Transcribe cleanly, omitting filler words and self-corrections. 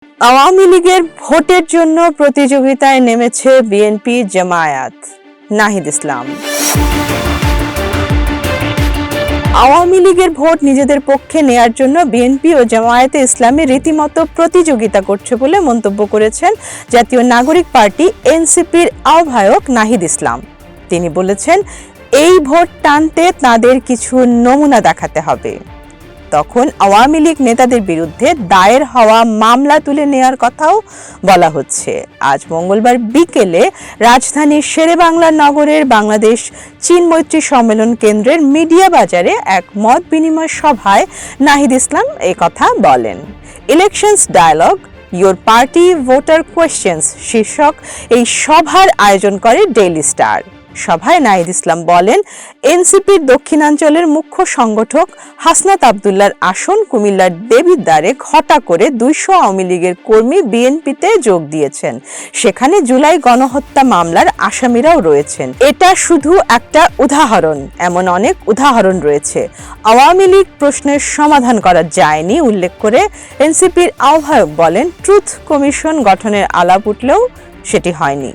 আওয়ামী লীগের ভোটের জন্য প্রতিযোগিতায় নেমেছে বিএনপি জামায়াত। নাহিদ ইসলাম। আওয়ামী লীগের ভোট নিজেদের পক্ষে নেয়ার জন্য বিএনপি ও জামায়াতে ইসলামী রীতিমতো প্রতিযোগিতা করছে বলে মন্তব্য করেছেন জাতীয় নাগরিক পার্টি এনসিপির আহ্বায়ক নাহিদ ইসলাম। তিনি বলেছেন, এই ভোট টানতে তাদের কিছু নমুনা দেখাতে হবে। তখন আওয়ামী লীগ নেতাদের বিরুদ্ধে দায়ের হওয়া মামলা তুলে নেওয়ার কথাও বলা হচ্ছে। আজ মঙ্গলবার বিকেলে রাজধানীর শেরেবাংলা নগরের বাংলাদেশ চীন মৈত্রী সম্মেলন কেন্দ্রের মিডিয়া বাজারে এক মত বিনিময় সভায় নাহিদ ইসলাম এই কথা বলেন। Elections dialogue, your party voter questions শীর্ষক এই সভার আয়োজন করে ডেইলি স্টার। সভায় নাহিদ ইসলাম বলেন, এনসিপির দক্ষিণাঞ্চলের মুখ্য সংগঠক হাসনাত আবদুল্লাহর আসন কুমিল্লার দেবিদ্বারে ঘটা করে 200 আওয়ামী লীগের কর্মী বিএনপিতে যোগ দিয়েছেন। সেখানে জুলাই গণহত্যা মামলার আসামিরাও রয়েছেন। এটা শুধু একটা উদাহরণ, এমন অনেক উদাহরণ রয়েছে। আওয়ামী লীগ প্রশ্নের সমাধান করা যায়নি উল্লেখ করে এনসিপির আহ্বায়ক বলেন, ট্রুথ কমিশন গঠনের আলাপ উঠলেও সেটি হয়নি।